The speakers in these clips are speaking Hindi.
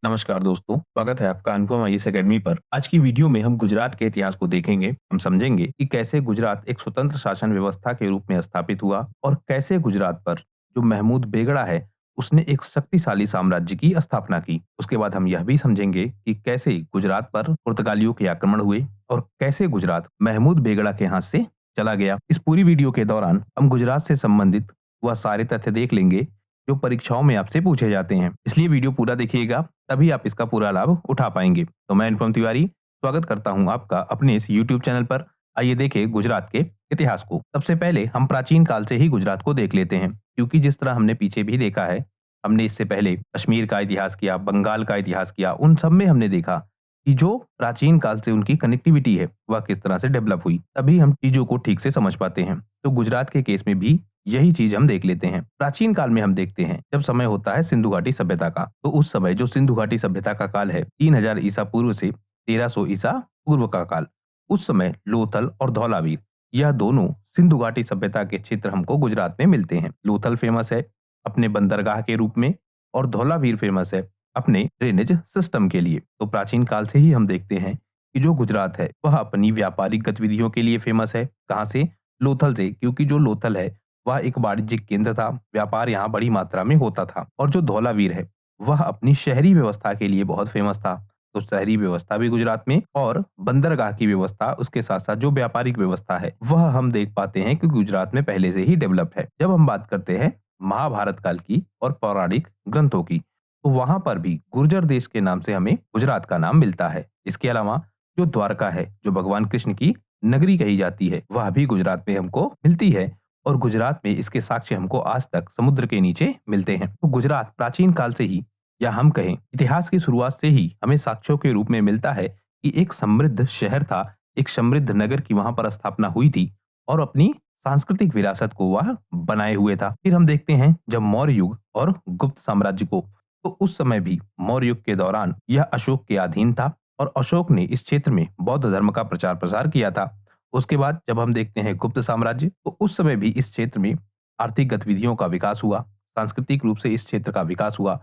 नमस्कार दोस्तों, स्वागत है आपका अनुपम आईएएस अकेडमी पर। आज की वीडियो में हम गुजरात के इतिहास को देखेंगे। हम समझेंगे कि कैसे गुजरात एक स्वतंत्र शासन व्यवस्था के रूप में स्थापित हुआ और कैसे गुजरात पर जो महमूद बेगड़ा है, उसने एक शक्तिशाली साम्राज्य की स्थापना की। उसके बाद हम यह भी समझेंगे कि कैसे गुजरात पर पुर्तगालियों के आक्रमण हुए और कैसे गुजरात महमूद बेगड़ा के हाथ से चला गया। इस पूरी वीडियो के दौरान हम गुजरात से संबंधित वह सारे तथ्य देख लेंगे जो परीक्षाओं में आपसे पूछे जाते हैं। इसलिए वीडियो पूरा देखिएगा, तभी आप इसका पूरा लाभ उठा पाएंगे। तो मैं अनुपम तिवारी स्वागत करता हूं आपका अपने इस यूट्यूब चैनल पर। आइए देखें गुजरात के इतिहास को। सबसे पहले हम प्राचीन काल से ही गुजरात को देख लेते हैं, क्योंकि जिस तरह हमने पीछे भी देखा है, हमने इससे पहले कश्मीर का इतिहास किया, बंगाल का इतिहास किया, उन सब में हमने देखा कि जो प्राचीन काल से उनकी कनेक्टिविटी है वह किस तरह से डेवलप हुई, तभी हम चीजों को ठीक से समझ पाते हैं। तो गुजरात के केस में भी यही चीज हम देख लेते हैं। प्राचीन काल में हम देखते हैं जब समय होता है सिंधु घाटी सभ्यता का, तो उस समय जो सिंधु घाटी सभ्यता का काल है 3000 ईसा पूर्व से 1300 ईसा पूर्व का काल, उस समय लोथल और धौलावीर यह दोनों सिंधु घाटी सभ्यता के क्षेत्र हमको गुजरात में मिलते हैं। लोथल फेमस है अपने बंदरगाह के रूप में और धौलावीर फेमस है अपने ड्रेनेज सिस्टम के लिए। तो प्राचीन काल से ही हम देखते हैं कि जो गुजरात है वह अपनी व्यापारिक गतिविधियों के लिए फेमस है। कहाँ से? लोथल से, क्योंकि जो लोथल है वह एक वाणिज्यिक केंद्र था, व्यापार यहाँ बड़ी मात्रा में होता था। और जो धौलावीर है वह अपनी शहरी व्यवस्था के लिए बहुत फेमस था। तो शहरी व्यवस्था भी गुजरात में और बंदरगाह की व्यवस्था, उसके साथ साथ जो व्यापारिक व्यवस्था है वह हम देख पाते हैं कि गुजरात में पहले से ही डेवलप है। जब हम बात करते हैं महाभारत काल की और पौराणिक ग्रंथों की, तो वहां पर भी गुर्जर देश के नाम से हमें गुजरात का नाम मिलता है। इसके अलावा जो द्वारका है, जो भगवान कृष्ण की नगरी कही जाती है, वह भी गुजरात में हमको मिलती है और गुजरात में इसके साक्ष्य हमको आज तक समुद्र के नीचे मिलते हैं। तो गुजरात प्राचीन काल से ही, या हम कहें इतिहास की शुरुआत से ही, हमें साक्ष्यों के रूप में मिलता है कि एक समृद्ध शहर था, एक समृद्ध नगर की वहां पर स्थापना हुई थी और अपनी सांस्कृतिक विरासत को वह बनाए हुए था। फिर हम देखते हैं जब मौर्य युग और गुप्त साम्राज्य को, तो उस समय भी मौर्य युग के दौरान यह अशोक के अधीन था और अशोक ने इस क्षेत्र में बौद्ध धर्म का प्रचार प्रसार किया था। उसके बाद जब हम देखते हैं गुप्त साम्राज्य, तो उस समय भी इस क्षेत्र में आर्थिक गतिविधियों का विकास हुआ, सांस्कृतिक रूप से इस क्षेत्र का विकास हुआ,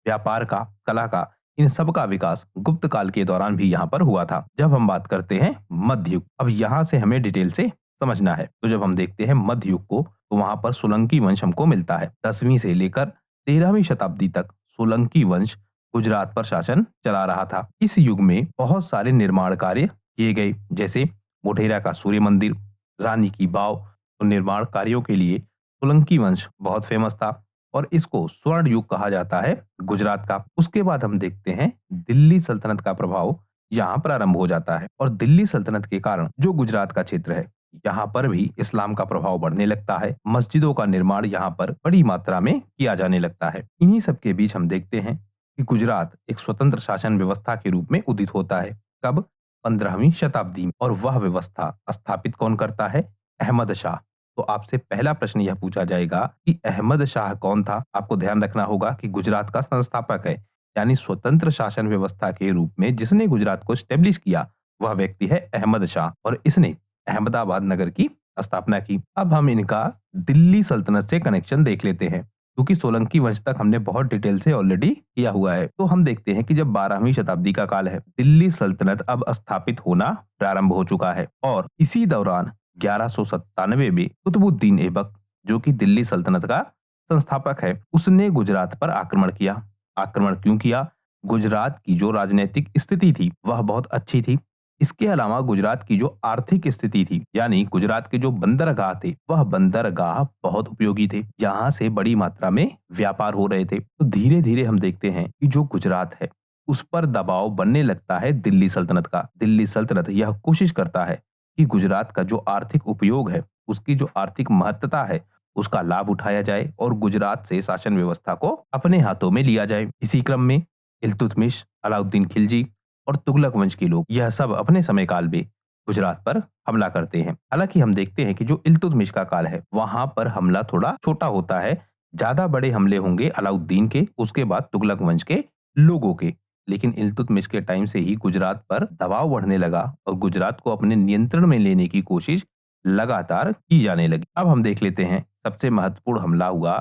व्यापार का, कला का, इन सब का विकास गुप्त काल के दौरान भी यहाँ पर हुआ था। जब हम बात करते हैं मध्य युग, अब यहाँ से हमें डिटेल से समझना है। तो जब हम देखते हैं मध्य युग को, तो वहां पर सोलंकी वंश हमको मिलता है। 10वीं से लेकर 13वीं शताब्दी तक सोलंकी वंश गुजरात पर शासन चला रहा था। इस युग में बहुत सारे निर्माण कार्य किए गए, जैसे मोढेरा का सूर्य मंदिर, रानी की बाव। तो निर्माण कार्यों के लिए सोलंकी वंश बहुत फेमस था और इसको स्वर्ण युग कहा जाता है गुजरात का। उसके बाद हम देखते हैं दिल्ली सल्तनत का प्रभाव यहाँ प्रारंभ हो जाता है और दिल्ली सल्तनत के कारण जो गुजरात का क्षेत्र है, यहाँ पर भी इस्लाम का प्रभाव बढ़ने लगता है। मस्जिदों का निर्माण यहाँ पर बड़ी मात्रा में किया जाने लगता है। इन्हीं सब के बीच हम देखते हैं कि गुजरात एक स्वतंत्र शासन व्यवस्था के रूप में उदित होता है। कब? 15वीं शताब्दी में। और वह व्यवस्था स्थापित कौन करता है? अहमद शाह। तो आपसे पहला प्रश्न यह पूछा जाएगा कि अहमद शाह कौन था। आपको ध्यान रखना होगा कि गुजरात का संस्थापक है, यानी स्वतंत्र शासन व्यवस्था के रूप में जिसने गुजरात को स्टेब्लिश किया वह व्यक्ति है अहमद शाह, और इसने अहमदाबाद नगर की स्थापना की। अब हम इनका दिल्ली सल्तनत से कनेक्शन देख लेते हैं, क्योंकि सोलंकी वंश तक हमने बहुत डिटेल से ऑलरेडी किया हुआ है। तो हम देखते हैं कि जब 12वीं शताब्दी का काल है, दिल्ली सल्तनत अब स्थापित होना प्रारंभ हो चुका है और इसी दौरान 1197 में कुतुबुद्दीन ऐबक, जो कि दिल्ली सल्तनत का संस्थापक है, उसने गुजरात पर आक्रमण किया। आक्रमण क्यों किया? गुजरात की जो राजनीतिक स्थिति थी वह बहुत अच्छी थी। इसके अलावा गुजरात की जो आर्थिक स्थिति थी, यानी गुजरात के जो बंदरगाह थे, वह बंदरगाह बहुत उपयोगी थे। यहाँ से बड़ी मात्रा में व्यापार हो रहे थे। तो धीरे धीरे हम देखते हैं कि जो गुजरात है उस पर दबाव बनने लगता है दिल्ली सल्तनत का। दिल्ली सल्तनत यह कोशिश करता है कि गुजरात का जो आर्थिक उपयोग है, उसकी जो आर्थिक महत्ता है, उसका लाभ उठाया जाए और गुजरात से शासन व्यवस्था को अपने हाथों में लिया जाए। इसी क्रम में इल्तुतमिश, अलाउद्दीन खिलजी और तुगलक वंश के लोग, यह सब अपने समय काल में गुजरात पर हमला करते हैं। हालांकि हम देखते हैं कि जो इल्तुतमिश का काल है वहां पर हमला थोड़ा छोटा होता है, ज्यादा बड़े हमले होंगे अलाउद्दीन के, उसके बाद तुगलक वंश के लोगों के। लेकिन इल्तुतमिश के टाइम से ही गुजरात पर दबाव बढ़ने लगा और गुजरात को अपने नियंत्रण में लेने की कोशिश लगातार की जाने लगी। अब हम देख लेते हैं सबसे महत्वपूर्ण हमला हुआ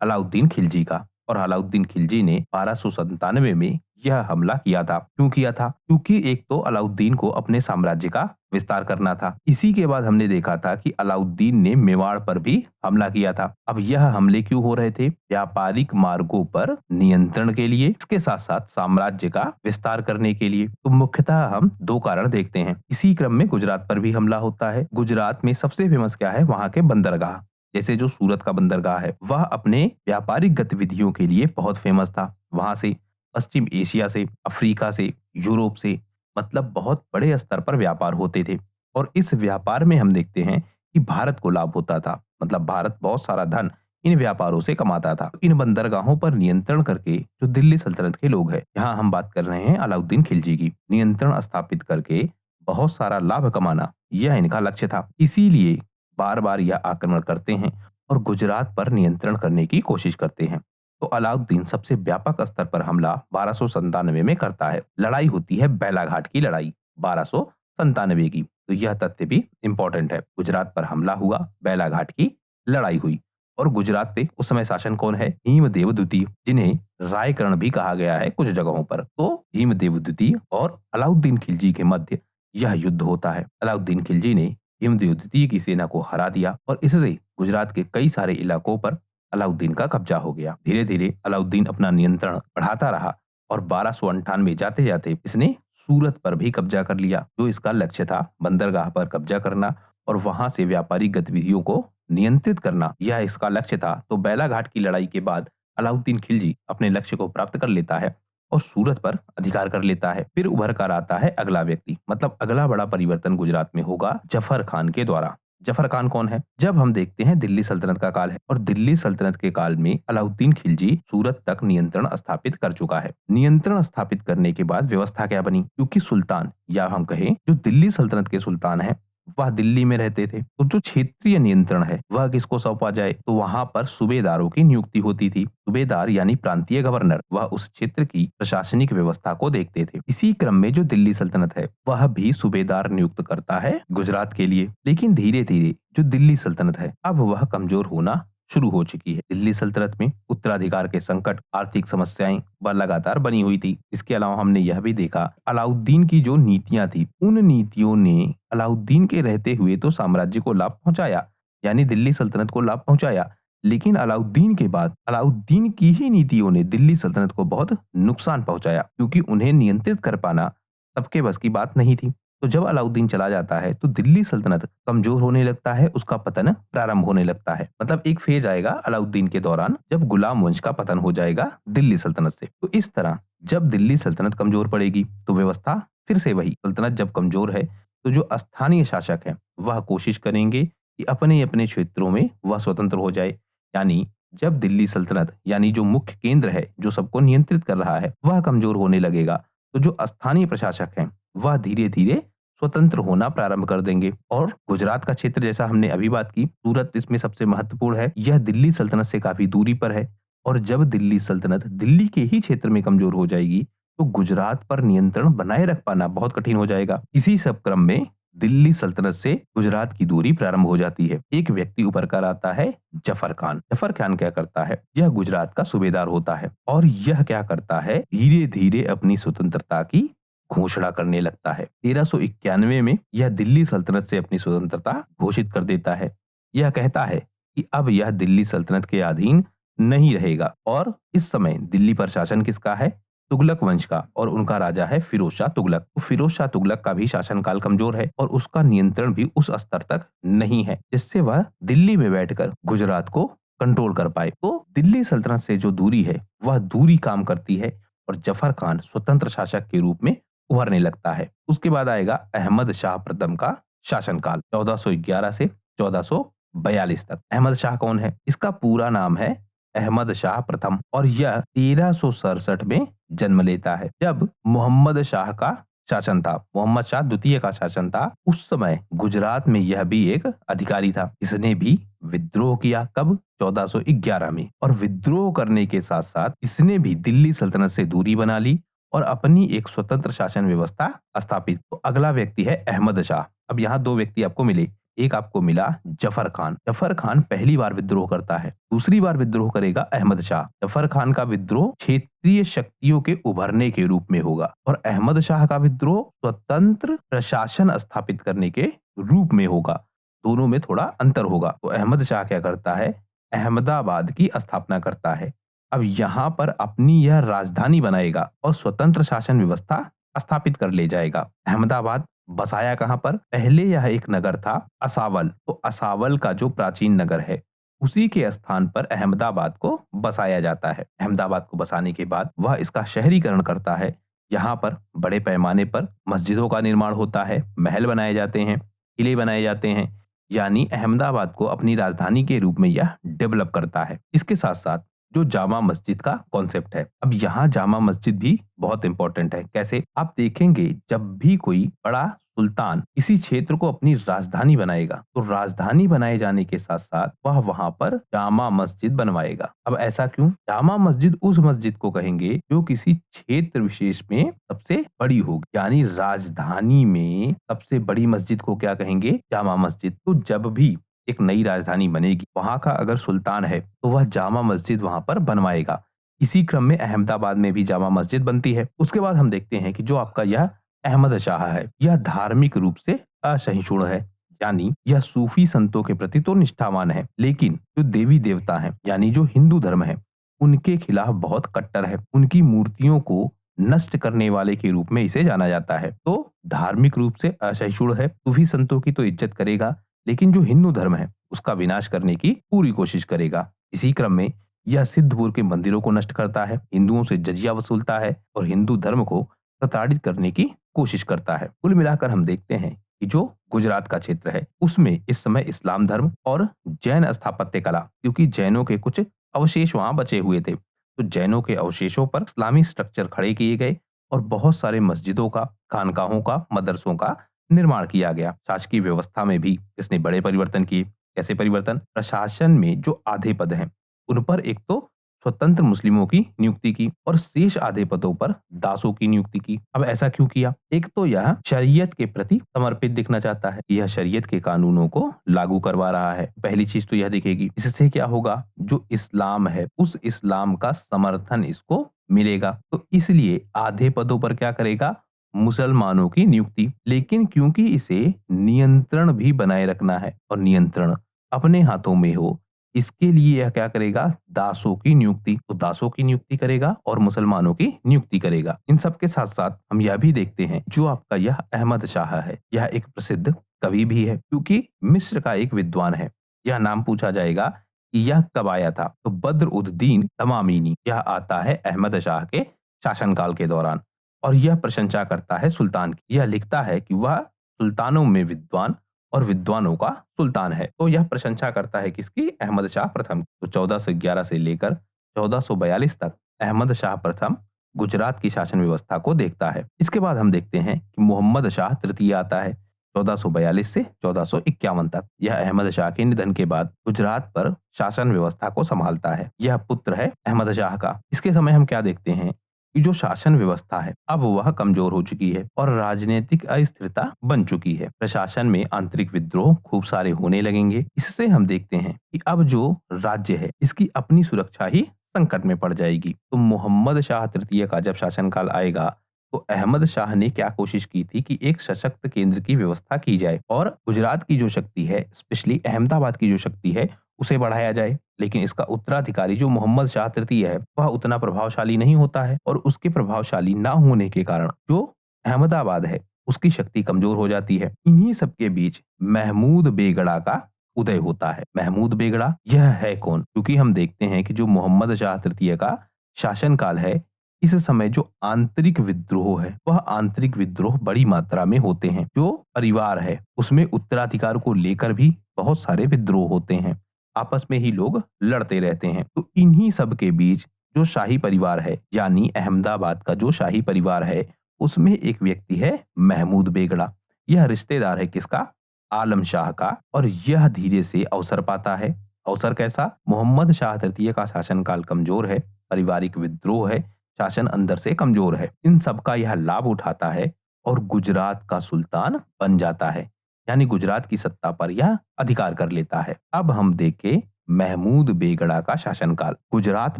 अलाउद्दीन खिलजी का। और अलाउद्दीन खिलजी ने 1297 में यह हमला किया था। क्यों किया था? क्योंकि एक तो अलाउद्दीन को अपने साम्राज्य का विस्तार करना था। इसी के बाद हमने देखा था कि अलाउद्दीन ने मेवाड़ पर भी हमला किया था। अब यह हमले क्यों हो रहे थे? व्यापारिक मार्गों पर नियंत्रण के लिए, इसके साथ साथ साम्राज्य का विस्तार करने के लिए। तो मुख्यतः हम दो कारण देखते हैं। इसी क्रम में गुजरात पर भी हमला होता है। गुजरात में सबसे फेमस क्या है? वहां के बंदरगाह। जैसे जो सूरत का बंदरगाह है, वह अपने व्यापारिक गतिविधियों के लिए बहुत फेमस था। वहां से पश्चिम एशिया से, अफ्रीका से, यूरोप से, मतलब बहुत बड़े स्तर पर व्यापार होते थे। और इस व्यापार में हम देखते हैं कि भारत को लाभ होता था। मतलब भारत बहुत सारा धन इन व्यापारों से कमाता था। इन बंदरगाहों पर नियंत्रण करके जो दिल्ली सल्तनत के लोग हैं, यहाँ हम बात कर रहे हैं अलाउद्दीन खिलजी की, नियंत्रण स्थापित करके बहुत सारा लाभ कमाना, यह इनका लक्ष्य था। इसीलिए बार बार यह आक्रमण करते हैं और गुजरात पर नियंत्रण करने की कोशिश करते हैं। तो अलाउद्दीन सबसे व्यापक स्तर पर हमला 1297 में करता है। लड़ाई होती है बैलाघाट की लड़ाई, 1297 की। तो यह तथ्य भी इंपॉर्टेंट है। गुजरात पर हमला हुआ, बैलाघाट की लड़ाई हुई। और गुजरात पे उस समय शासन कौन है? भीमदेव द्वितीय, जिन्हें रायकर्ण भी कहा गया है कुछ जगहों पर। तो भीमदेव द्वितीय और अलाउद्दीन खिलजी के मध्य यह युद्ध होता है। अलाउद्दीन खिलजी ने भीमदेव द्वितीय की सेना को हरा दिया और इससे गुजरात के कई सारे इलाकों पर अलाउद्दीन का कब्जा हो गया। धीरे धीरे अलाउद्दीन अपना नियंत्रण बढ़ाता रहा और 1298 जाते जाते इसने सूरत पर भी कब्जा कर लिया। जो इसका लक्ष्य था, बंदरगाह पर कब्जा करना और वहां से व्यापारिक गतिविधियों को नियंत्रित करना, यह इसका लक्ष्य था। तो बैलाघाट की लड़ाई के बाद अलाउद्दीन खिलजी अपने लक्ष्य को प्राप्त कर लेता है और सूरत पर अधिकार कर लेता है। फिर उभर कर आता है अगला व्यक्ति, मतलब अगला बड़ा परिवर्तन गुजरात में होगा जफर खान के द्वारा। जफर खान कौन है? जब हम देखते हैं दिल्ली सल्तनत का काल है और दिल्ली सल्तनत के काल में अलाउद्दीन खिलजी सूरत तक नियंत्रण स्थापित कर चुका है। नियंत्रण स्थापित करने के बाद व्यवस्था क्या बनी? क्योंकि सुल्तान, या हम कहें जो दिल्ली सल्तनत के सुल्तान है, वह दिल्ली में रहते थे। तो जो क्षेत्रीय नियंत्रण है वह किसको सौंपा जाए? तो वहां पर सूबेदारों की नियुक्ति होती थी। सूबेदार यानी प्रांतीय गवर्नर, वह उस क्षेत्र की प्रशासनिक व्यवस्था को देखते थे। इसी क्रम में जो दिल्ली सल्तनत है वह भी सूबेदार नियुक्त करता है गुजरात के लिए। लेकिन धीरे धीरे जो दिल्ली सल्तनत है अब वह कमजोर होना शुरू हो चुकी है। दिल्ली सल्तनत में उत्तराधिकार के संकट, आर्थिक समस्याएं वह लगातार बनी हुई थी। इसके अलावा हमने यह भी देखा, अलाउद्दीन की जो नीतियां थी, उन नीतियों ने अलाउद्दीन के रहते हुए तो साम्राज्य को लाभ पहुंचाया, यानी दिल्ली सल्तनत को लाभ पहुंचाया। लेकिन अलाउद्दीन के बाद अलाउद्दीन की ही नीतियों ने दिल्ली सल्तनत को बहुत नुकसान पहुंचाया, क्योंकि उन्हें नियंत्रित कर पाना सबके बस की बात नहीं थी। तो जब अलाउद्दीन चला जाता है तो दिल्ली सल्तनत कमजोर होने लगता है, उसका पतन प्रारंभ होने लगता है। मतलब एक फेज आएगा अलाउद्दीन के दौरान जब गुलाम वंश का पतन हो जाएगा दिल्ली सल्तनत से। तो इस तरह जब दिल्ली सल्तनत कमजोर पड़ेगी तो व्यवस्था फिर से वही। सल्तनत जब कमजोर है तो जो स्थानीय शासक है वह कोशिश करेंगे कि अपने अपने क्षेत्रों में वह स्वतंत्र हो जाए। यानी जब दिल्ली सल्तनत यानी जो मुख्य केंद्र है जो सबको नियंत्रित कर रहा है वह कमजोर होने लगेगा, तो जो स्थानीय प्रशासक हैं वह धीरे धीरे स्वतंत्र होना प्रारंभ कर देंगे। और गुजरात का क्षेत्र, जैसा हमने अभी बात की, सूरत इसमें सबसे महत्वपूर्ण है। यह दिल्ली सल्तनत से काफी दूरी पर है और जब दिल्ली सल्तनत दिल्ली के ही क्षेत्र में कमजोर हो जाएगी तो गुजरात पर नियंत्रण बनाए रख पाना बहुत कठिन हो जाएगा। इसी सब क्रम में दिल्ली सल्तनत से गुजरात की दूरी प्रारंभ हो जाती है। एक व्यक्ति उभर कर आता है, जफर खान। जफर खान क्या करता है? यह गुजरात का सूबेदार होता है और यह क्या करता है? धीरे धीरे अपनी स्वतंत्रता की घोषणा करने लगता है। 1391 में यह दिल्ली सल्तनत से अपनी स्वतंत्रता घोषित कर देता है। यह कहता है कि अब यह दिल्ली सल्तनत के अधीन नहीं रहेगा। और इस समय दिल्ली पर शासन किसका है? तुगलक वंश का, और उनका राजा है फिरोज शाह तुगलक। तो फिरोज शाह तुगलक का भी शासनकाल कमजोर है और उसका नियंत्रण भी उस स्तर तक नहीं है जिससे वह दिल्ली में बैठकर गुजरात को कंट्रोल कर पाए। तो दिल्ली सल्तनत से जो दूरी है वह दूरी काम करती है और जफर खान स्वतंत्र शासक के रूप में उभरने लगता है। उसके बाद आएगा अहमद शाह प्रथम का शासनकाल, 1411 से 1442 तक। अहमद शाह कौन है? इसका पूरा नाम है अहमद शाह प्रथम और यह 1367 में जन्म लेता है, जब मोहम्मद शाह का शासन था, मोहम्मद शाह द्वितीय का शासन था। उस समय गुजरात में यह भी एक अधिकारी था। इसने भी विद्रोह किया, कब? 1411 में। और विद्रोह करने के साथ साथ इसने भी दिल्ली सल्तनत से दूरी बना ली और अपनी एक स्वतंत्र शासन व्यवस्था स्थापित। तो अगला व्यक्ति है अहमद शाह। अब यहाँ दो व्यक्ति आपको मिले, एक आपको मिला जफर खान। जफर खान पहली बार विद्रोह करता है, दूसरी बार विद्रोह करेगा अहमद शाह। जफर खान का विद्रोह क्षेत्रीय शक्तियों के उभरने के रूप में होगा और अहमद शाह का विद्रोह स्वतंत्र प्रशासन स्थापित करने के रूप में होगा। दोनों में थोड़ा अंतर होगा। तो अहमद शाह क्या करता है, अहमदाबाद की स्थापना करता है। अब यहाँ पर अपनी यह राजधानी बनाएगा और स्वतंत्र शासन व्यवस्था स्थापित कर ले जाएगा। अहमदाबाद बसाया कहाँ पर? पहले यह एक नगर था असावल। तो असावल का जो प्राचीन नगर है, उसी के स्थान पर अहमदाबाद को बसाया जाता है। अहमदाबाद को बसाने के बाद वह इसका शहरीकरण करता है। यहाँ पर बड़े पैमाने पर मस्जिदों का निर्माण होता है, महल बनाए जाते हैं, किले बनाए जाते हैं। यानी अहमदाबाद को अपनी राजधानी के रूप में यह डेवलप करता है। इसके साथ-साथ जो जामा मस्जिद का कॉन्सेप्ट है, अब यहाँ जामा मस्जिद भी बहुत इंपॉर्टेंट है। कैसे? आप देखेंगे जब भी कोई बड़ा सुल्तान इसी क्षेत्र को अपनी राजधानी बनाएगा, तो राजधानी बनाए जाने के साथ-साथ वह वहाँ पर जामा मस्जिद बनवाएगा। अब ऐसा क्यों? जामा मस्जिद उस मस्जिद को कहेंगे जो किसी क्षेत्र विशेष में सबसे बड़ी होगी। यानी राजधानी में सबसे बड़ी मस्जिद को क्या कहेंगे? जामा मस्जिद। तो जब भी एक नई राजधानी बनेगी, वहाँ का अगर सुल्तान है, तो वह जामा मस्जिद वहाँ पर बनवाएगा। इसी क्रम में अहमदाबाद में भी जामा मस्जिद बनती है। उसके बाद हम देखते हैं कि जो आपका यह अहमद शाह है, यह धार्मिक रूप से असहिष्णु है। यानी यह सूफी संतों के प्रति तो निष्ठावान है, लेकिन जो देवी देवता हैं, यानी जो हिंदू धर्म है, उनके खिलाफ बहुत कट्टर है। उनकी मूर्तियों को नष्ट करने वाले के रूप में इसे जाना जाता है। तो धार्मिक रूप से असहिष्णु है, सूफी संतों की तो इज्जत करेगा, लेकिन जो हिंदू धर्म है, उसका विनाश करने की पूरी कोशिश करेगा। इसी क्रम में यह सिद्धपुर के मंदिरों को नष्ट करता है, हिंदुओं से जजिया वसूलता है और हिंदू धर्म को प्रताड़ित करने की कोशिश करता है। कुल मिलाकर हम देखते हैं कि जो गुजरात का क्षेत्र है, उसमें इस समय इस्लाम धर्म और जैन स्थापत्य कला, क्योंकि जैनों के कुछ अवशेष वहां बचे हुए थे, तो जैनों के अवशेषों पर इस्लामी स्ट्रक्चर खड़े किए गए और बहुत सारे मस्जिदों का, खानकाहों का, मदरसों का निर्माण किया गया। शासकीय व्यवस्था में भी इसने बड़े परिवर्तन किए। कैसे परिवर्तन? प्रशासन में जो आधे पद हैं, उन पर एक तो स्वतंत्र मुस्लिमों की नियुक्ति की और शेष आधे पदों पर दासों की नियुक्ति की। अब ऐसा क्यों किया? एक तो यह शरीयत के प्रति समर्पित दिखना चाहता है, यह शरीयत के कानूनों को लागू करवा रहा है। पहली चीज तो यह दिखेगी। इससे क्या होगा? जो इस्लाम है, उस इस्लाम का समर्थन इसको मिलेगा। तो इसलिए आधे पदों पर क्या करेगा? मुसलमानों की नियुक्ति। लेकिन क्योंकि इसे नियंत्रण भी बनाए रखना है और नियंत्रण अपने हाथों में हो, इसके लिए यह क्या करेगा? दासों की नियुक्ति। तो दासों की नियुक्ति करेगा और मुसलमानों की नियुक्ति करेगा। इन सब के साथ-साथ हम यह भी देखते हैं, जो आपका यह अहमद शाह है, यह एक प्रसिद्ध कवि भी है, क्योंकि मिस्र का एक विद्वान है। यह नाम पूछा जाएगा कि यह कब आया था? तो बद्र उद दीन तमामीनी, यह आता है अहमद शाह के शासनकाल के दौरान और यह प्रशंसा करता है सुल्तान की। यह लिखता है कि वह सुल्तानों में विद्वान और विद्वानों का सुल्तान है। तो यह प्रशंसा करता है किसकी? अहमद शाह प्रथम। तो 1411 से लेकर 1442 तक अहमद शाह प्रथम गुजरात की शासन व्यवस्था को देखता है। इसके बाद हम देखते हैं कि मोहम्मद शाह तृतीय आता है 1442 से 1451 तक। यह अहमद शाह के निधन के बाद गुजरात पर शासन व्यवस्था को संभालता है। यह पुत्र है अहमद शाह का। इसके समय हम क्या देखते हैं कि जो शासन व्यवस्था है, अब वह कमजोर हो चुकी है और राजनीतिक अस्थिरता बन चुकी है। प्रशासन में आंतरिक विद्रोह खूब सारे होने लगेंगे। इससे हम देखते हैं कि अब जो राज्य है, इसकी अपनी सुरक्षा ही संकट में पड़ जाएगी। तो मोहम्मद शाह तृतीय का जब शासनकाल आएगा, तो अहमद शाह ने क्या कोशिश की थी कि एक सशक्त केंद्र की व्यवस्था की जाए और गुजरात की जो शक्ति है, स्पेशली अहमदाबाद की जो शक्ति है, उसे बढ़ाया जाए। लेकिन इसका उत्तराधिकारी जो मोहम्मद शाह तृतीय है, वह उतना प्रभावशाली नहीं होता है और उसके प्रभावशाली ना होने के कारण जो अहमदाबाद है, उसकी शक्ति कमजोर हो जाती है। इन्हीं सबके बीच महमूद बेगड़ा का उदय होता है। महमूद बेगड़ा यह है कौन? क्योंकि हम देखते हैं कि जो मोहम्मद शाह तृतीय का शासनकाल है, इस समय जो आंतरिक विद्रोह है, वह आंतरिक विद्रोह बड़ी मात्रा में होते हैं। जो परिवार है, उसमें उत्तराधिकार को लेकर भी बहुत सारे विद्रोह होते हैं। आपस में ही लोग लड़ते रहते हैं। तो इन्हीं सब के बीच जो शाही परिवार है, यानी अहमदाबाद का जो शाही परिवार है, उसमें एक व्यक्ति है महमूद बेगड़ा। यह रिश्तेदार है किसका? आलम शाह का और यह धीरे से अवसर पाता है। अवसर कैसा? मोहम्मद शाह तृतीय का शासनकाल कमजोर है, पारिवारिक विद्रोह है, शासन अंदर से कमजोर है। इन सब का यह लाभ उठाता है और गुजरात का सुल्तान बन जाता है। यानी गुजरात की सत्ता पर यह अधिकार कर लेता है। अब हम देखें महमूद बेगड़ा का शासनकाल। गुजरात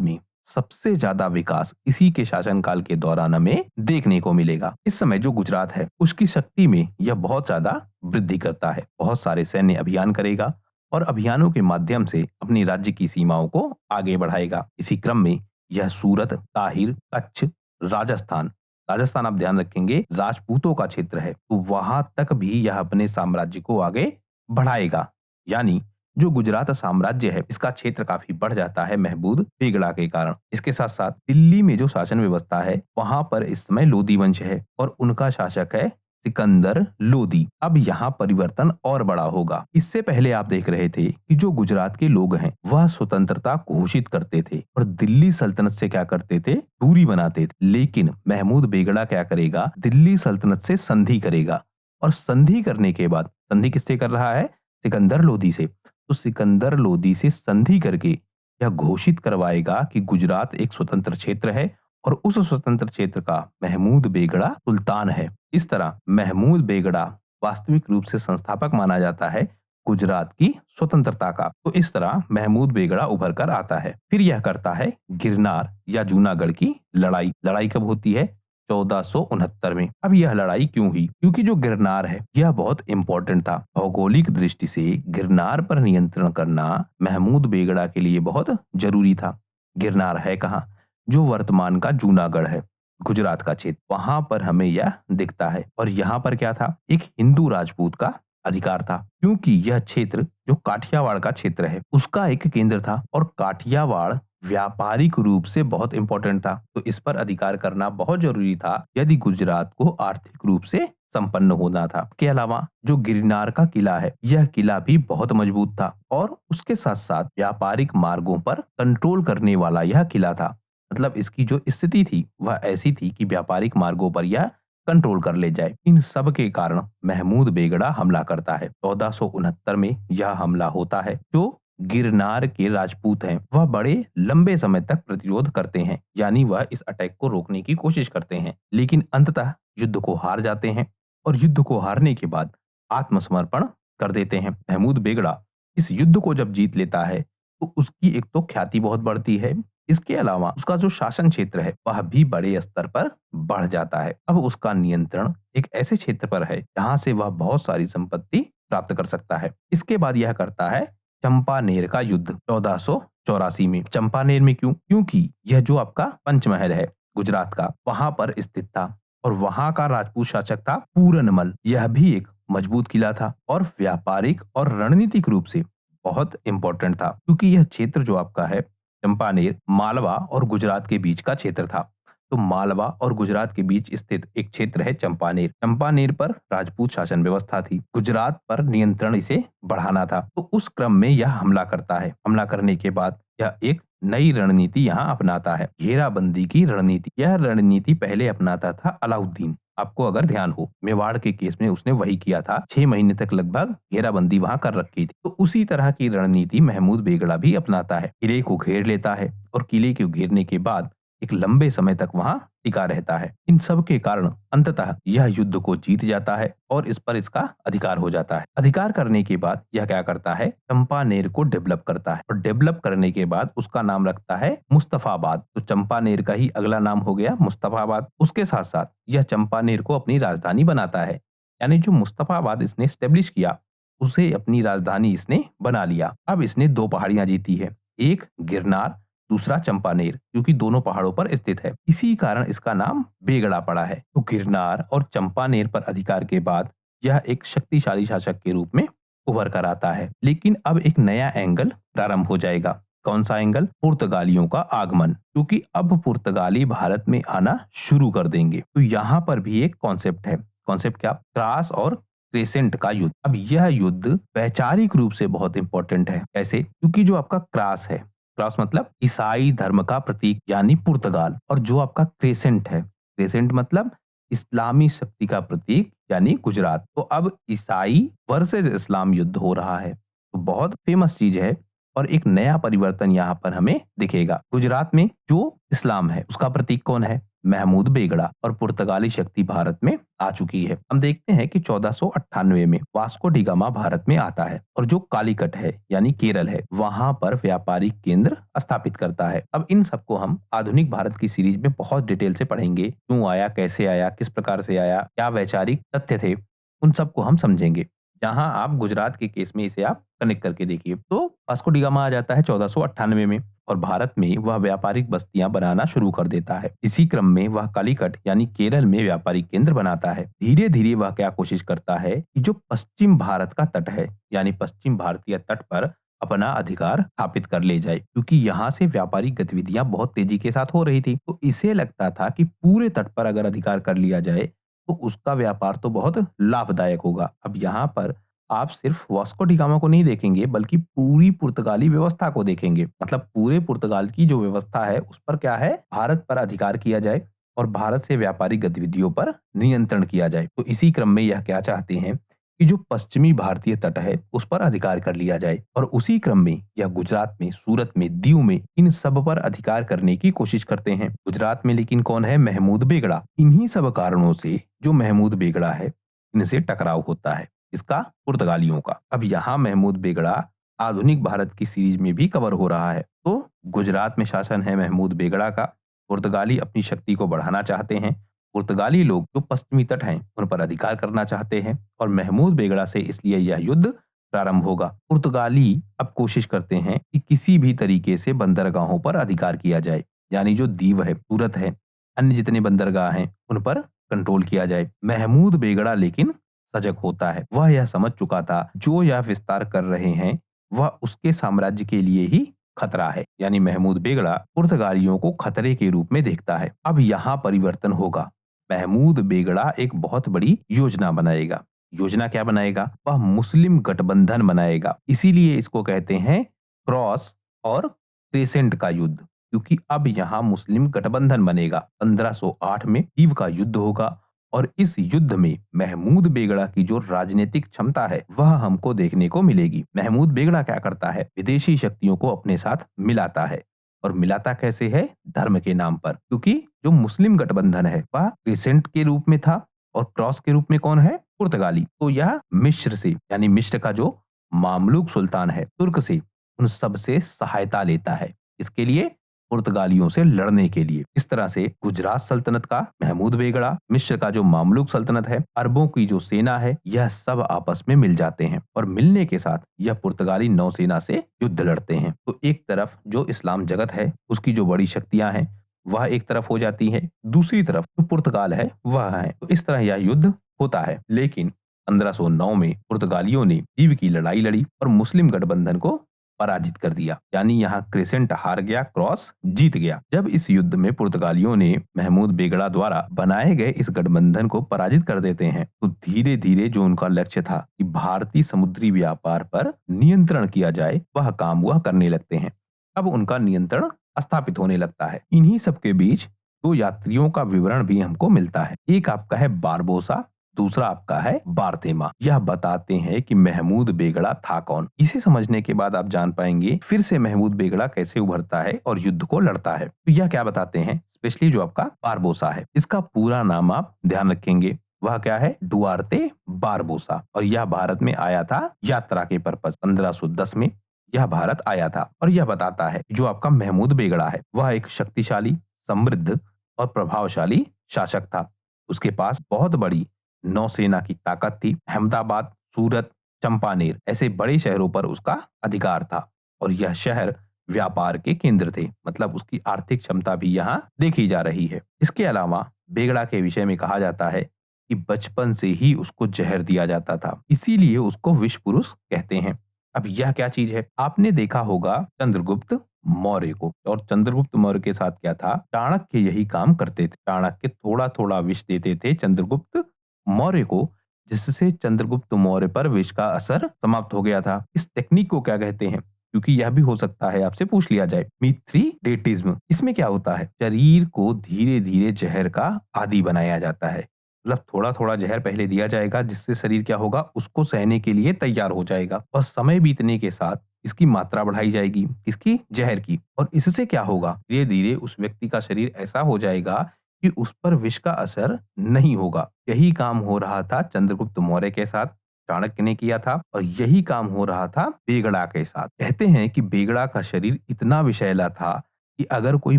में सबसे ज्यादा विकास इसी के शासनकाल के दौरान हमें देखने को मिलेगा। इस समय जो गुजरात है उसकी शक्ति में यह बहुत ज्यादा वृद्धि करता है। बहुत सारे सैन्य अभियान करेगा और अभियानों के माध्यम से अपनी राज्य की सीमाओं को आगे बढ़ाएगा। इसी क्रम में यह सूरत, ताहिर, कच्छ, राजस्थान राजस्थान आप ध्यान रखेंगे राजपूतों का क्षेत्र है, तो वहां तक भी यह अपने साम्राज्य को आगे बढ़ाएगा। यानी जो गुजरात साम्राज्य है इसका क्षेत्र काफी बढ़ जाता है महमूद बेगड़ा के कारण। इसके साथ साथ दिल्ली में जो शासन व्यवस्था है वहां पर इस समय लोधी वंश है और उनका शासक है सिकंदर लोधी। अब यहाँ परिवर्तन और बड़ा होगा। इससे पहले आप देख रहे थे कि जो गुजरात के लोग हैं वह स्वतंत्रता घोषित करते थे और दिल्ली सल्तनत से क्या करते थे, दूरी बनाते थे। लेकिन महमूद बेगड़ा क्या करेगा, दिल्ली सल्तनत से संधि करेगा और संधि करने के बाद, संधि किससे कर रहा है, सिकंदर लोधी से। तो सिकंदर लोधी से संधि करके यह घोषित करवाएगा कि गुजरात एक स्वतंत्र क्षेत्र है और उस स्वतंत्र क्षेत्र का महमूद बेगड़ा सुल्तान है। इस तरह महमूद बेगड़ा वास्तविक रूप से संस्थापक माना जाता है गुजरात की स्वतंत्रता का। तो इस तरह महमूद बेगड़ा उभर कर आता है। फिर यह करता है गिरनार या जूनागढ़ की लड़ाई। लड़ाई कब होती है, 1469 में। अब यह लड़ाई क्यों हुई, क्योंकि जो गिरनार है यह बहुत इंपॉर्टेंट था। भौगोलिक दृष्टि से गिरनार पर नियंत्रण करना महमूद बेगड़ा के लिए बहुत जरूरी था। गिरनार है कहाँ, जो वर्तमान का जूनागढ़ है, गुजरात का क्षेत्र, वहां पर हमें यह दिखता है। और यहाँ पर क्या था, एक हिंदू राजपूत का अधिकार था, क्योंकि यह क्षेत्र जो काठियावाड़ का क्षेत्र है उसका एक केंद्र था और काठियावाड़ व्यापारिक रूप से बहुत इंपॉर्टेंट था। तो इस पर अधिकार करना बहुत जरूरी था यदि गुजरात को आर्थिक रूप से संपन्न होना था। इसके अलावा जो गिरनार का किला है यह किला भी बहुत मजबूत था और उसके साथ साथ व्यापारिक मार्गों पर कंट्रोल करने वाला यह किला था। मतलब इसकी जो स्थिति थी वह ऐसी थी कि व्यापारिक मार्गों पर यह कंट्रोल कर ले जाए। इन सब के कारण महमूद बेगड़ा हमला करता है। 1469 में यह हमला होता है। जो गिरनार के राजपूत हैं वह बड़े लंबे समय तक प्रतिरोध करते हैं, यानी वह इस अटैक को रोकने की कोशिश करते हैं, लेकिन अंततः युद्ध को हार जाते हैं और युद्ध को हारने के बाद आत्मसमर्पण कर देते हैं। महमूद बेगड़ा इस युद्ध को जब जीत लेता है तो उसकी एक तो ख्याति बहुत बढ़ती है, इसके अलावा उसका जो शासन क्षेत्र है वह भी बड़े स्तर पर बढ़ जाता है। अब उसका नियंत्रण एक ऐसे क्षेत्र पर है जहां से वह बहुत सारी संपत्ति प्राप्त कर सकता है। इसके बाद यह करता है चंपानेर का युद्ध 1484 में। चंपानेर में क्यों, क्योंकि यह जो आपका पंचमहल है गुजरात का वहां पर स्थित था और वहां का राजपूत शासक था पूरनमल। यह भी एक मजबूत किला था और व्यापारिक और रणनीतिक रूप से बहुत इंपॉर्टेंट था, क्योंकि यह क्षेत्र जो आपका है चंपानेर मालवा और गुजरात के बीच का क्षेत्र था। तो मालवा और गुजरात के बीच स्थित एक क्षेत्र है चंपानेर। चंपानेर पर राजपूत शासन व्यवस्था थी, गुजरात पर नियंत्रण इसे बढ़ाना था। तो उस क्रम में यह हमला करता है। हमला करने के बाद यह एक नई रणनीति यहाँ अपनाता है, घेराबंदी की रणनीति। यह रणनीति पहले अपनाता था अलाउद्दीन। आपको अगर ध्यान हो मेवाड़ के केस में उसने वही किया था, 6 महीने तक लगभग घेराबंदी वहां कर रखी थी। तो उसी तरह की रणनीति महमूद बेगड़ा भी अपनाता है। किले को घेर लेता है और किले को घेरने के बाद एक लंबे समय तक वहां टिका रहता है। इन सब के कारण अंततः यह युद्ध को जीत जाता है और इस पर इसका अधिकार हो जाता है। अधिकार करने के बाद यह क्या करता है, चंपानेर को डेवलप करता है और डेवलप करने के बाद उसका नाम रखता है मुस्तफाबाद। तो चंपानेर का ही अगला नाम हो गया मुस्तफाबाद। उसके साथ साथ यह चंपानेर को अपनी राजधानी बनाता है, यानी जो मुस्तफाबाद इसने स्टेब्लिश किया उसे अपनी राजधानी इसने बना लिया। अब इसने 2 पहाड़ियां जीती है, एक गिरनार, दूसरा चंपानेर, क्योंकि दोनों पहाड़ों पर स्थित है। इसी कारण इसका नाम बेगड़ा पड़ा है। तो गिरनार और चंपानेर पर अधिकार के बाद यह एक शक्तिशाली शासक के रूप में उभर कर आता है। लेकिन अब एक नया एंगल प्रारंभ हो जाएगा। कौन सा एंगल, पुर्तगालियों का आगमन, क्योंकि अब पुर्तगाली भारत में आना शुरू कर देंगे। तो यहाँ पर भी एक कॉन्सेप्ट है। कॉन्सेप्ट क्या, क्रास और क्रेसेंट का युद्ध। अब यह युद्ध वैचारिक रूप से बहुत इंपॉर्टेंट है। कैसे, क्योंकि जो आपका क्रास है, क्रॉस मतलब ईसाई धर्म का प्रतीक यानी पुर्तगाल, और जो आपका क्रेसेंट है, क्रेसेंट मतलब इस्लामी शक्ति का प्रतीक यानी गुजरात। तो अब ईसाई वर्सेस इस्लाम युद्ध हो रहा है। तो बहुत फेमस चीज है और एक नया परिवर्तन यहाँ पर हमें दिखेगा। गुजरात में जो इस्लाम है उसका प्रतीक कौन है? महमूद बेगड़ा। और पुर्तगाली शक्ति भारत में आ चुकी है। हम देखते हैं कि 1498 में वास्को डी गामा भारत में आता है और जो कालीकट है यानी केरल है वहां पर व्यापारिक केंद्र स्थापित करता है। अब इन सबको हम आधुनिक भारत की सीरीज में बहुत डिटेल से पढ़ेंगे। क्यों आया, कैसे आया, किस प्रकार से आया, क्या वैचारिक तथ्य थे, उन सबको हम समझेंगे। जहां आप गुजरात के केस में इसे आप कनेक्ट करके देखिए तो वास्को डी गामा आ जाता है 1498 में और भारत में वह व्यापारिक बस्तियां बनाना शुरू कर देता है। इसी क्रम में वह कालीकट यानी केरल में व्यापारिक केंद्र बनाता है। धीरे धीरे वह क्या कोशिश करता है कि जो पश्चिम भारत का तट है यानी पश्चिम भारतीय तट पर अपना अधिकार स्थापित कर ले जाए, क्योंकि यहाँ से व्यापारिक गतिविधियां बहुत तेजी के साथ हो रही थी। तो इसे लगता था कि पूरे तट पर अगर अधिकार कर लिया जाए तो उसका व्यापार तो बहुत लाभदायक होगा। अब यहाँ पर आप सिर्फ वास्को डी गामा को नहीं देखेंगे बल्कि पूरी पुर्तगाली व्यवस्था को देखेंगे। मतलब पूरे पुर्तगाल की जो व्यवस्था है उस पर क्या है, भारत पर अधिकार किया जाए और भारत से व्यापारिक गतिविधियों पर नियंत्रण किया जाए। तो इसी क्रम में यह क्या चाहते हैं कि जो पश्चिमी भारतीय तट है उस पर अधिकार कर लिया जाए और उसी क्रम में यह गुजरात में, सूरत में, दीव में इन सब पर अधिकार करने की कोशिश करते हैं। गुजरात में लेकिन कौन है? महमूद बेगड़ा। इन्हीं सब कारणों से जो महमूद बेगड़ा है इनसे टकराव होता है। इसका? पुर्तगालियों का। अब यहाँ महमूद बेगड़ा आधुनिक भारत की सीरीज में भी कवर हो रहा है। तो गुजरात में शासन है महमूद बेगड़ा का। पुर्तगाली अपनी शक्ति को बढ़ाना चाहते हैं। पुर्तगाली लोग जो पश्चिमी तट हैं उन पर अधिकार करना चाहते हैं और महमूद बेगड़ा से इसलिए यह युद्ध प्रारंभ होगा। पुर्तगाली अब कोशिश करते हैं कि किसी भी तरीके से बंदरगाहों पर अधिकार किया जाए, यानी जो दीव है, सूरत है, अन्य जितने बंदरगाह हैं उन पर कंट्रोल किया जाए। महमूद बेगड़ा लेकिन सजग होता है। वह यह समझ चुका था जो यह विस्तार कर रहे हैं वह उसके साम्राज्य के लिए ही खतरा है। यानी महमूद बेगड़ा पुर्तगालियों को खतरे के रूप में देखता है। अब यहाँ परिवर्तन होगा। महमूद बेगड़ा एक बहुत बड़ी योजना बनाएगा। योजना क्या बनाएगा? वह मुस्लिम गठबंधन बनाएगा। इसीलिए इसको कहते हैं क्रॉस और क्रेसेंट का युद्ध, क्योंकि अब यहाँ मुस्लिम गठबंधन बनेगा। 1508 में दीव का युद्ध होगा और इस युद्ध में महमूद बेगड़ा की जो राजनीतिक क्षमता है वह हमको देखने को मिलेगी। महमूद बेगड़ा क्या करता है? विदेशी शक्तियों को अपने साथ मिलाता है। और मिलाता कैसे है? धर्म के नाम पर। क्योंकि जो मुस्लिम गठबंधन है वह क्रिसेंट के रूप में था और क्रॉस के रूप में कौन है? पुर्तगाली। तो यह मिस्र से, यानी मिस्र का जो मामलुक सुल्तान है, तुर्क से, उन सब से सहायता लेता है। इसके लिए पुर्तगालियों से लड़ने के लिए। इस तरह से गुजरात सल्तनत का महमूद बेगड़ा, मिस्र का जो मामलुक सल्तनत है, अरबों की जो सेना है, यह सब आपस में मिल जाते हैं और मिलने के साथ यह पुर्तगाली नौसेना से युद्ध लड़ते हैं। तो एक तरफ जो इस्लाम जगत है उसकी जो बड़ी शक्तियां हैं वह एक तरफ हो जाती है, दूसरी तरफ जो पुर्तगाल है वह है। तो इस तरह यह युद्ध होता है। लेकिन 1509 में पुर्तगालियों ने दीव की लड़ाई लड़ी और मुस्लिम गठबंधन को पराजित कर दिया। यानी यहाँ क्रेसेंट हार गया, क्रॉस जीत गया। जब इस युद्ध में पुर्तगालियों ने महमूद बेगड़ा द्वारा बनाए गए इस गठबंधन को पराजित कर देते हैं तो धीरे धीरे जो उनका लक्ष्य था कि भारतीय समुद्री व्यापार पर नियंत्रण किया जाए वह काम वह करने लगते हैं। अब उनका नियंत्रण स्थापित होने लगता है। इन्हीं सबके बीच दो यात्रियों का विवरण भी हमको मिलता है। एक आपका है बारबोसा, दूसरा आपका है बारथेमा। यह बताते हैं कि महमूद बेगड़ा था कौन। इसे समझने के बाद आप जान पाएंगे फिर से महमूद बेगड़ा कैसे उभरता है और युद्ध को लड़ता है। तो यह क्या बताते हैं, स्पेशली जो आपका बारबोसा है, इसका पूरा नाम आप ध्यान रखेंगे। वह क्या है? डुआर्ते बारबोसा। और यह भारत में आया था यात्रा के पर्पस। 1510 में यह भारत आया था। और यह बताता है जो आपका महमूद बेगड़ा है वह एक शक्तिशाली, समृद्ध और प्रभावशाली शासक था। उसके पास बहुत बड़ी नौसेना की ताकत थी। अहमदाबाद, सूरत, चंपानेर ऐसे बड़े शहरों पर उसका अधिकार था और यह शहर व्यापार के केंद्र थे। मतलब उसकी आर्थिक क्षमता भी यहाँ देखी जा रही है। इसके अलावा बेगड़ा के विषय में कहा जाता है कि बचपन से ही उसको जहर दिया जाता था, इसीलिए उसको विष पुरुष कहते हैं। अब यह क्या चीज है? आपने देखा होगा चंद्रगुप्त मौर्य को, और चंद्रगुप्त मौर्य के साथ क्या था? चाणक्य यही काम करते थे। चाणक्य थोड़ा थोड़ा विष देते थे चंद्रगुप्त मौर्य को, जिससे चंद्रगुप्त मौर्य पर विष का असर समाप्त हो गया था। इस टेक्निक को क्या कहते हैं? क्योंकि यह भी हो सकता है आपसे पूछ लिया जाए। मिथ्रीडेटिज्म। इसमें क्या होता है? शरीर को धीरे धीरे जहर का आदी बनाया जाता है। मतलब थोड़ा थोड़ा जहर पहले दिया जाएगा जिससे शरीर क्या होगा? उसको सहने के लिए तैयार हो जाएगा और समय बीतने के साथ इसकी मात्रा बढ़ाई जाएगी, किसकी? जहर की। और इससे क्या होगा? धीरे-धीरे उस व्यक्ति का शरीर ऐसा हो जाएगा कि उस पर विष का असर नहीं होगा। यही काम हो रहा था चंद्रगुप्त मौर्य के साथ, चाणक्य ने किया था और यही काम हो रहा था बेगड़ा के साथ। कहते हैं कि बेगड़ा का शरीर इतना विषैला था कि अगर कोई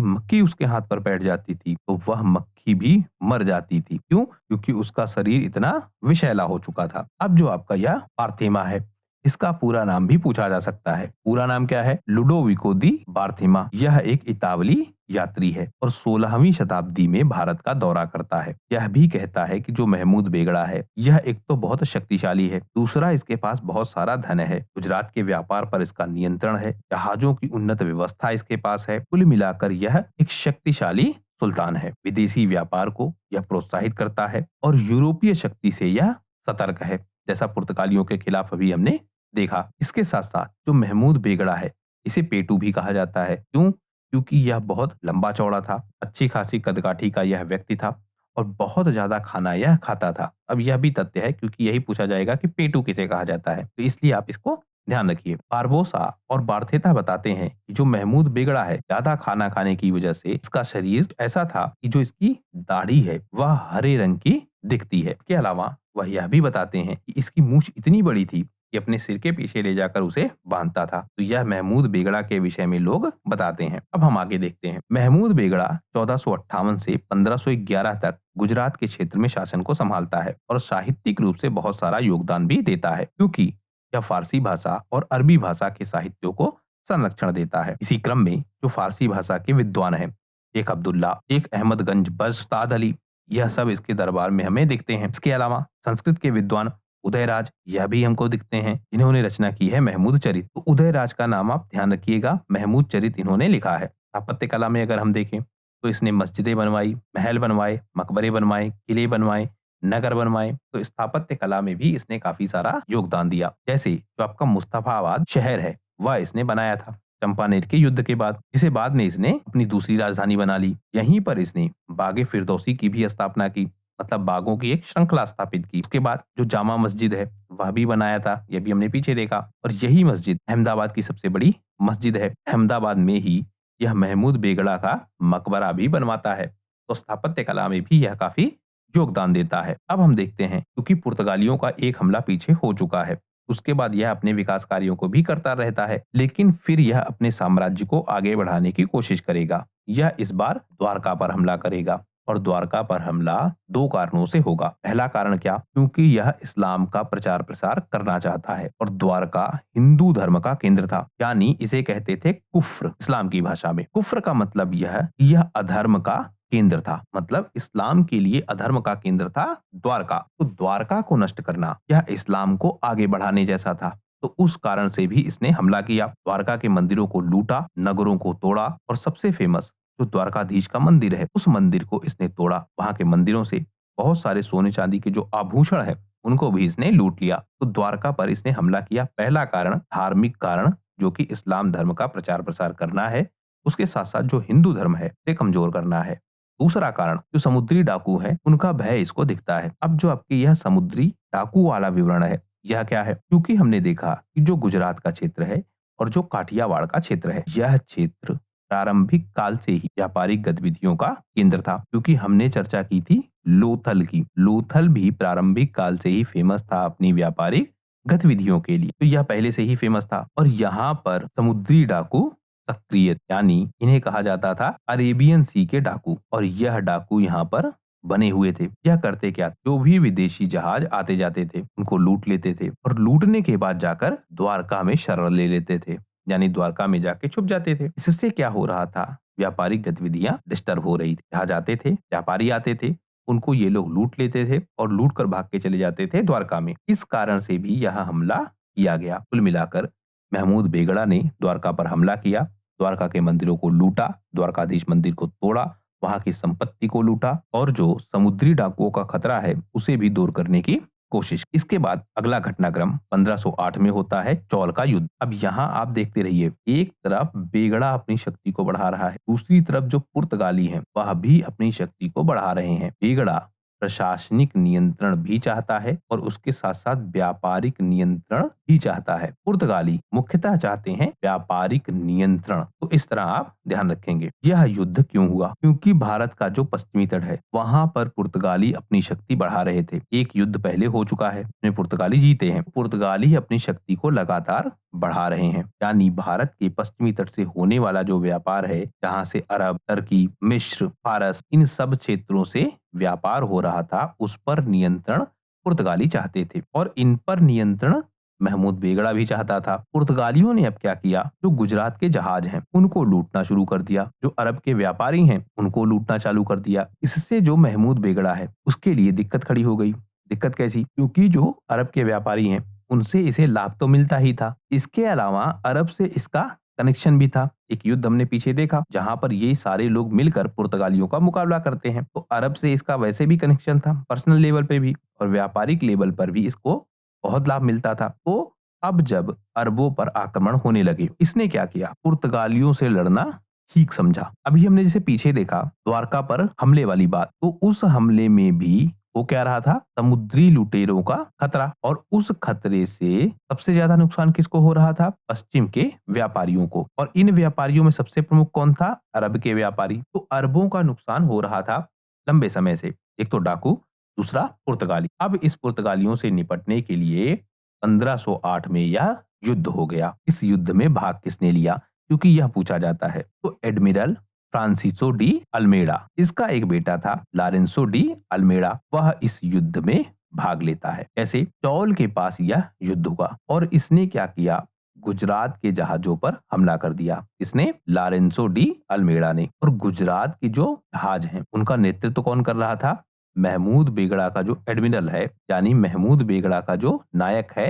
मक्खी उसके हाथ पर बैठ जाती थी, तो वह मक्खी भी मर जाती थी। क्यों? क्योंकि उसका शरीर इतना विषैला हो चुका था। अब जो आपका यह पार्थेमा है, इसका पूरा नाम भी पूछा जा सकता है। पूरा नाम क्या है? लुडोविको दी बार्थेमा। यह एक इतालवी यात्री है और 16वीं शताब्दी में भारत का दौरा करता है। यह भी कहता है कि जो महमूद बेगड़ा है, यह एक तो बहुत शक्तिशाली है, दूसरा इसके पास बहुत सारा धन है, गुजरात के व्यापार पर इसका नियंत्रण है, जहाजों की उन्नत व्यवस्था इसके पास है। कुल मिलाकर यह एक शक्तिशाली सुल्तान है। विदेशी व्यापार को यह प्रोत्साहित करता है और यूरोपीय शक्ति से यह सतर्क है, जैसा पुर्तगालियों के खिलाफ अभी हमने देखा। इसके साथ साथ जो महमूद बेगड़ा है, इसे पेटू भी कहा जाता है। क्यों? क्योंकि यह बहुत लंबा चौड़ा था, अच्छी खासी कदकाठी का यह व्यक्ति था और बहुत ज्यादा खाना यह खाता था। अब यह भी तथ्य है क्योंकि यही पूछा जाएगा कि पेटू किसे कहा जाता है, तो इसलिए आप इसको ध्यान रखिए। बारबोसा और बार्थेटा बताते हैं कि जो महमूद बेगड़ा है, ज्यादा खाना खाने की वजह से इसका शरीर ऐसा था कि जो इसकी दाढ़ी है वह हरे रंग की दिखती है। इसके अलावा वह यह भी बताते हैं कि इसकी मूछ इतनी बड़ी थी कि अपने सिर के पीछे ले जाकर उसे बांधता था। तो यह महमूद बेगड़ा के विषय में लोग बताते हैं। अब हम आगे देखते हैं। महमूद बेगड़ा 1458 से 1511 तक गुजरात के क्षेत्र में शासन को संभालता है और साहित्यिक रूप से बहुत सारा योगदान भी देता है, क्योंकि यह फारसी भाषा और अरबी भाषा के साहित्यों को संरक्षण देता है। इसी क्रम में जो फारसी भाषा के विद्वान हैं, शेख अब्दुल्ला, शेख अहमदगंज बस्ताद अली, यह सब इसके दरबार में हमें दिखते हैं। इसके अलावा संस्कृत के विद्वान उदयराज, यह भी हमको दिखते हैं। इन्होंने रचना की है महमूद चरित। तो उदयराज का नाम आप ध्यान रखिएगा, महमूद चरित इन्होंने लिखा है। स्थापत्य कला में अगर हम देखें तो इसने मस्जिदें बनवाई, महल बनवाए, मकबरे बनवाए, किले बनवाए, नगर बनवाए। तो स्थापत्य कला में भी इसने काफी सारा योगदान दिया। जैसे जो आपका मुस्तफाबाद शहर है, वह इसने बनाया था चंपानेर के युद्ध के बाद, जिसे बाद में इसने अपनी दूसरी राजधानी बना ली। यहीं पर इसने बागे फिरदौसी की भी स्थापना की, मतलब बागों की एक श्रृंखला स्थापित की। उसके बाद जो जामा मस्जिद है वह भी बनाया था, यह भी हमने पीछे देखा। और यही मस्जिद अहमदाबाद की सबसे बड़ी मस्जिद है। अहमदाबाद में ही यह महमूद बेगड़ा का मकबरा भी बनवाता है। तो स्थापत्य कला में भी यह काफी योगदान देता है। अब हम देखते हैं, क्योंकि पुर्तगालियों का एक हमला पीछे हो चुका है, उसके बाद यह अपने विकास कार्यों को भी करता रहता है, लेकिन फिर यह अपने साम्राज्य को आगे बढ़ाने की कोशिश करेगा। यह इस बार द्वारका पर हमला करेगा और द्वारका पर हमला दो कारणों से होगा। पहला कारण क्या? क्योंकि यह इस्लाम का प्रचार प्रसार करना चाहता है और द्वारका हिंदू धर्म का केंद्र था, यानी इसे कहते थे कुफ्र इस्लाम की भाषा में। कुफ्र का मतलब यह अधर्म का केंद्र था, मतलब इस्लाम के लिए अधर्म का केंद्र था द्वारका। तो द्वारका को नष्ट करना यह इस्लाम को आगे बढ़ाने जैसा था। तो उस कारण से भी इसने हमला किया, द्वारका के मंदिरों को लूटा, नगरों को तोड़ा और सबसे फेमस जो द्वारकाधीश का मंदिर है, उस मंदिर को इसने तोड़ा। वहां के मंदिरों से बहुत सारे सोने चांदी के जो आभूषण है उनको भी इसने लूट लिया। तो द्वारका पर इसने हमला किया। पहला कारण धार्मिक कारण, जो कि इस्लाम धर्म का प्रचार प्रसार करना है, उसके साथ साथ जो हिंदू धर्म है उसे कमजोर करना है। दूसरा कारण जो समुद्री डाकू है उनका भय इसको दिखता है। अब जो आपके यह समुद्री डाकू वाला विवरण है, यह क्या है? क्योंकि हमने देखा कि जो गुजरात का क्षेत्र है और जो काठियावाड़ का क्षेत्र है, यह क्षेत्र प्रारंभिक काल से ही व्यापारिक गतिविधियों का केंद्र था। क्योंकि हमने चर्चा की थी लोथल की, लोथल भी प्रारंभिक काल से ही फेमस था अपनी व्यापारिक गतिविधियों के लिए। तो यह पहले से ही फेमस था और यहाँ पर समुद्री डाकू सक्रिय, यानी इन्हें कहा जाता था अरेबियन सी के डाकू। और यह डाकू यहाँ पर बने हुए थे। यह करते क्या? जो भी विदेशी जहाज आते जाते थे उनको लूट लेते थे और लूटने के बाद जाकर द्वारका में शरण ले लेते थे, यानी द्वारका में जाके छुप जाते थे। इससे क्या हो रहा था? व्यापारिक गतिविधियां डिस्टर्ब हो रही थी। जहाँ जाते थे व्यापारी आते थे, उनको ये लोग लूट लेते थे और लूट कर भाग के चले जाते थे द्वारका में। इस कारण से भी यह हमला किया गया। कुल मिलाकर महमूद बेगड़ा ने द्वारका पर हमला किया, द्वारका के मंदिरों को लूटा, द्वारकाधीश मंदिर को तोड़ा, वहां की संपत्ति को लूटा और जो समुद्री डाकुओं का खतरा है उसे भी दूर करने की कोशिश। इसके बाद अगला घटनाक्रम 1508 में होता है चौल का युद्ध। अब यहाँ आप देखते रहिए, एक तरफ बेगड़ा अपनी शक्ति को बढ़ा रहा है, दूसरी तरफ जो पुर्तगाली हैं वह भी अपनी शक्ति को बढ़ा रहे हैं। बेगड़ा प्रशासनिक नियंत्रण भी चाहता है और उसके साथ साथ व्यापारिक नियंत्रण भी चाहता है। पुर्तगाली मुख्यतः चाहते हैं व्यापारिक नियंत्रण। तो इस तरह आप ध्यान रखेंगे। यह युद्ध क्यों हुआ? क्योंकि भारत का जो पश्चिमी तट है वहां पर पुर्तगाली अपनी शक्ति बढ़ा रहे थे। एक युद्ध पहले हो चुका है जिसमें पुर्तगाली जीते हैं। पुर्तगाली अपनी शक्ति को लगातार बढ़ा रहे हैं, यानी भारत के पश्चिमी तट से होने वाला जो व्यापार है, जहां से अरब, टर्की, मिस्र, फारस इन सब क्षेत्रों से व्यापार हो रहा था, उस पर नियंत्रण पुर्तगाली चाहते थे और इन पर नियंत्रण महमूद बेगड़ा भी चाहता था। पुर्तगालियों ने अब क्या किया, जो गुजरात के जहाज हैं उनको लूटना शुरू कर दिया, जो अरब के व्यापारी हैं उनको लूटना चालू कर दिया। इससे जो महमूद बेगड़ा है उसके लिए दिक्कत खड़ी हो गई। दिक्कत कैसी? क्योंकि जो अरब के व्यापारी हैं उनसे इसे लाभ तो मिलता ही था, इसके अलावा अरब से इसका कनेक्शन भी था। एक युद्ध हमने पीछे देखा जहां पर ये सारे लोग मिलकर पुर्तगालियों का मुकाबला करते हैं, तो अरब से इसका वैसे भी कनेक्शन था, पर्सनल लेवल पे भी और व्यापारिक लेवल पर भी इसको बहुत लाभ मिलता था। तो अब जब अरबों पर आक्रमण होने लगे, इसने क्या किया, पुर्तगालियों से लड़ना ठीक समझा। अभी हमने जैसे पीछे देखा द्वारका पर हमले वाली बात, तो उस हमले में भी वो क्या रहा था, समुद्री लुटेरों का खतरा। और उस खतरे से सबसे ज्यादा नुकसान किसको हो रहा था? पश्चिम के व्यापारियों को। और इन व्यापारियों में सबसे प्रमुख कौन था? अरब के व्यापारी। तो अरबों का नुकसान हो रहा था लंबे समय से। एक तो डाकू, दूसरा पुर्तगाली। अब इस पुर्तगालियों से निपटने के लिए 1508 में यह युद्ध हो गया। इस युद्ध में भाग किसने लिया, क्योंकि यह पूछा जाता है। तो एडमिरल फ्रांसिसो डी अल्मेड़ा, इसका एक बेटा था लॉरेंसो डी अल्मेड़ा, वह इस युद्ध में भाग लेता है। ऐसे चौल के पास यह युद्ध हुआ और इसने क्या किया, गुजरात के जहाजों पर हमला कर दिया। इसने लॉरेंसो डी अल्मेड़ा ने। और गुजरात के जो जहाज हैं उनका नेतृत्व कौन कर रहा था? महमूद बेगड़ा का जो एडमिरल है, यानी महमूद बेगड़ा का जो नायक है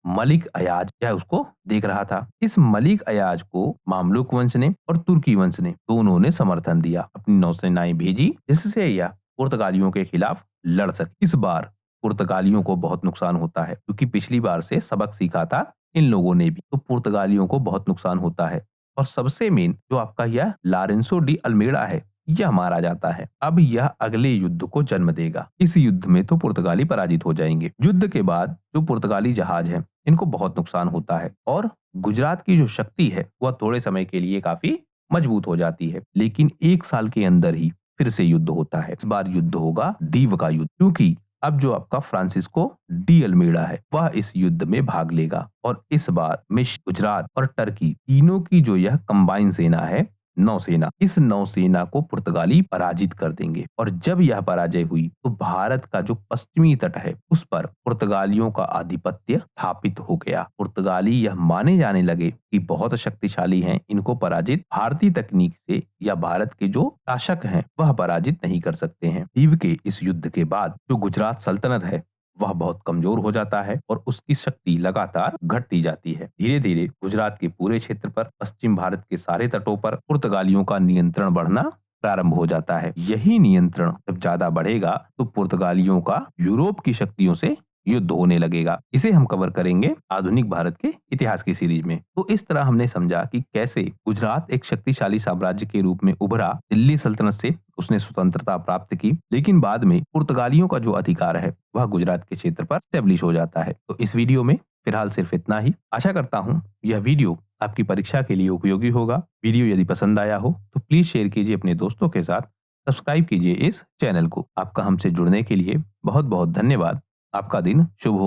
मलिक अयाज, यह उसको देख रहा था। इस मलिक अयाज को मामलुक वंश ने और तुर्की वंश ने दोनों ने समर्थन दिया, अपनी नौसेनाएं भेजी जिससे यह पुर्तगालियों के खिलाफ लड़ सके। इस बार पुर्तगालियों को बहुत नुकसान होता है, क्योंकि पिछली बार से सबक सीखा था इन लोगों ने भी। तो पुर्तगालियों को बहुत नुकसान होता है और सबसे मेन जो आपका यह लॉरेंसो डी अल्मेड़ा है, यह मारा जाता है। अब यह अगले युद्ध को जन्म देगा। इस युद्ध में तो पुर्तगाली पराजित हो जाएंगे। युद्ध के बाद जो पुर्तगाली जहाज हैं इनको बहुत नुकसान होता है और गुजरात की जो शक्ति है वह थोड़े समय के लिए काफी मजबूत हो जाती है। लेकिन एक साल के अंदर ही फिर से युद्ध होता है। इस बार युद्ध होगा दीव का युद्ध, क्योंकि अब जो आपका फ्रांसिस्को डी अल्मेड़ा है वह इस युद्ध में भाग लेगा। और इस बार मिस्र, गुजरात और टर्की तीनों की जो यह कंबाइन सेना है, नौसेना, इस नौसेना को पुर्तगाली पराजित कर देंगे। और जब यह पराजय हुई तो भारत का जो पश्चिमी तट है उस पर पुर्तगालियों का आधिपत्य स्थापित हो गया। पुर्तगाली यह माने जाने लगे कि बहुत शक्तिशाली हैं, इनको पराजित भारतीय तकनीक से या भारत के जो शासक हैं वह पराजित नहीं कर सकते हैं। दीव के इस युद्ध के बाद जो गुजरात सल्तनत है वह बहुत कमजोर हो जाता है और उसकी शक्ति लगातार घटती जाती है। धीरे धीरे गुजरात के पूरे क्षेत्र पर, पश्चिम भारत के सारे तटों पर पुर्तगालियों का नियंत्रण बढ़ना प्रारंभ हो जाता है। यही नियंत्रण जब ज्यादा बढ़ेगा तो पुर्तगालियों का यूरोप की शक्तियों से युद्ध होने लगेगा। इसे हम कवर करेंगे आधुनिक भारत के इतिहास की सीरीज में। तो इस तरह हमने समझा कि कैसे गुजरात एक शक्तिशाली साम्राज्य के रूप में उभरा, दिल्ली सल्तनत से उसने स्वतंत्रता प्राप्त की, लेकिन बाद में पुर्तगालियों का जो अधिकार है वह गुजरात के क्षेत्र पर स्टेब्लिश हो जाता है। तो इस वीडियो में फिलहाल सिर्फ इतना ही। आशा करता हूँ यह वीडियो आपकी परीक्षा के लिए उपयोगी होगा। वीडियो यदि पसंद आया हो तो प्लीज शेयर कीजिए अपने दोस्तों के साथ, सब्सक्राइब कीजिए इस चैनल को। आपका हमसे जुड़ने के लिए बहुत बहुत धन्यवाद। आपका दिन शुभ हो।